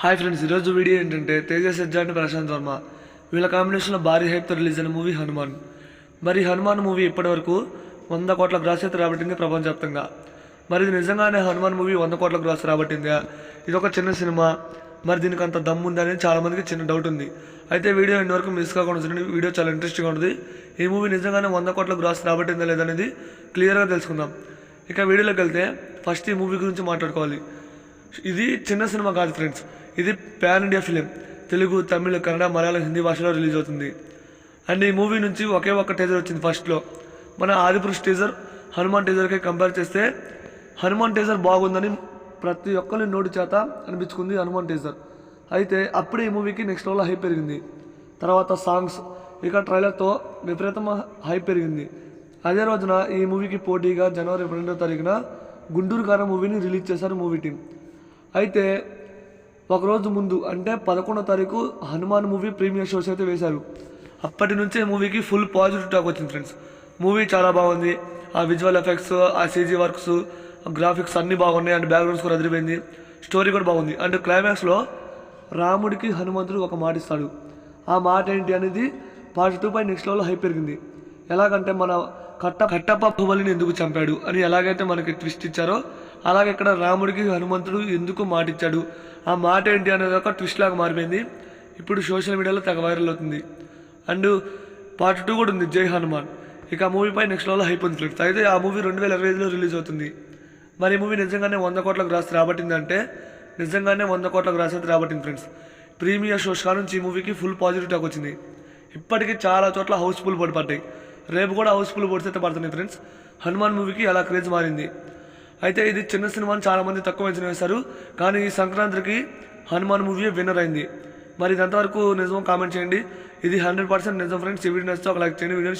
Hi friends, ఈరోజు video ఏంటంటే తేజ సజ్జా and Prashanth Varma వీళ్ళ కాంబినేషన్లో భారీ హైప్తో రిలీజ్ అయిన మూవీ హనుమాన్. మరి హనుమాన్ మూవీ ఇప్పటివరకు 100 కోట్ల గ్రాస్ అయితే రాబట్టింది ప్రపంచవ్యాప్తంగా. మరి ఇది నిజంగానే హనుమాన్ మూవీ 100 కోట్ల గ్రాస్ రాబట్టిందా? ఇది ఒక చిన్న సినిమా, మరి దీనికి అంత దమ్ము ఉందా అనేది చాలామందికి చిన్న డౌట్ ఉంది. అయితే వీడియో ఇంతవరకు మిస్ కాకుండా చూడండి. వీడియో చాలా ఇంట్రెస్టింగ్గా ఉంటుంది. ఈ మూవీ నిజంగానే 100 కోట్ల గ్రాస్ రాబట్టిందా లేదనేది క్లియర్గా తెలుసుకుందాం. ఇక వీడియోలోకి వెళ్తే ఫస్ట్ ఈ మూవీ గురించి మాట్లాడుకోవాలి. ఇది చిన్న సినిమా కాదు ఫ్రెండ్స్, ఇది పాన్ ఇండియా ఫిలిం. తెలుగు, తమిళ, కన్నడ, మలయాళం, హిందీ భాషలో రిలీజ్ అవుతుంది. అండ్ ఈ మూవీ నుంచి ఒకే ఒక్క టీజర్ వచ్చింది ఫస్ట్లో. మన ఆదిపురుష్ టీజర్ హనుమాన్ టీజర్కి కంపేర్ చేస్తే హనుమాన్ టీజర్ బాగుందని ప్రతి ఒక్కరి నోటి చేత అనిపించుకుంది హనుమాన్ టీజర్. అయితే అప్పుడే ఈ మూవీకి నెక్స్ట్ లెవెల్ హైప్ పెరిగింది. తర్వాత సాంగ్స్, ఇక ట్రైలర్తో విపరీతమైన హైప్ పెరిగింది. అదే రోజున ఈ మూవీకి పోటీగా జనవరి 2వ తారీఖున గుంటూరు కారం మూవీని రిలీజ్ చేశారు మూవీ టీం. అయితే ఒకరోజు ముందు అంటే 11వ తారీఖు హనుమాన్ మూవీ ప్రీమియర్ షోస్ అయితే వేశారు. అప్పటి నుంచే మూవీకి ఫుల్ పాజిటివ్ టాక్ వచ్చింది ఫ్రెండ్స్. మూవీ చాలా బాగుంది, ఆ విజువల్ ఎఫెక్ట్స్, ఆ సీజీ వర్క్స్, గ్రాఫిక్స్ అన్నీ బాగున్నాయి. అండ్ బ్యాక్గ్రౌండ్స్ కూడా అదిరిపోయింది, స్టోరీ కూడా బాగుంది. అండ్ క్లైమాక్స్లో రాముడికి హనుమంతుడు ఒక మాట ఇస్తాడు. ఆ మాట ఏంటి అనేది పార్ట్ 2 పై నెక్స్ట్ లెవెల్లో హైప్ పెరిగింది. ఎలాగంటే మన కట్టప్ప బాహుబలిని ఎందుకు చంపాడు అని ఎలాగైతే మనకి ట్విస్ట్ ఇచ్చారో, అలాగే ఇక్కడ రాముడికి హనుమంతుడు ఎందుకు మాట ఇచ్చాడు, ఆ మాట ఏంటి అనేది ఒక ట్విస్ట్ లాగా మారిపోయింది. ఇప్పుడు సోషల్ మీడియాలో తెగ వైరల్ అవుతుంది. అండ్ పార్ట్ 2 కూడా ఉంది, జై హనుమాన్. ఇక ఆ మూవీపై నెక్స్ట్ లెవెల్లో హైప్ ఉంది ఫ్రెండ్స్. అయితే ఆ మూవీ 2025లో రిలీజ్ అవుతుంది. మరి ఈ మూవీ నిజంగానే 100 కోట్ల గ్రాస్ రాబట్టిందంటే నిజంగానే 100 కోట్ల గ్రాస్ అయితే రాబట్టింది ఫ్రెండ్స్. ప్రీమియర్ షోస్ నుంచి ఈ మూవీకి ఫుల్ పాజిటివ్ టాక్ వచ్చింది. ఇప్పటికీ చాలా చోట్ల హౌస్ఫుల్ బోర్డు పడ్డాయి. రేపు కూడా హౌస్ఫుల్ బోర్డ్స్ అయితే పడుతున్నాయి ఫ్రెండ్స్. హనుమాన్ మూవీకి అలా క్రేజ్ మారింది. అయితే ఇది చిన్న సినిమా అని చాలామంది తక్కువ అంచనా వేశారు, కానీ ఈ సంక్రాంతికి హనుమాన్ మూవీ విన్నర్ అయింది. మరి ఇది ఎంతవరకు నిజం కామెంట్ చేయండి. ఇది 100% నిజం ఫ్రెండ్స్. ఈ వీడియో నచ్చితే ఒక లైక్ చేయండి. వీడియో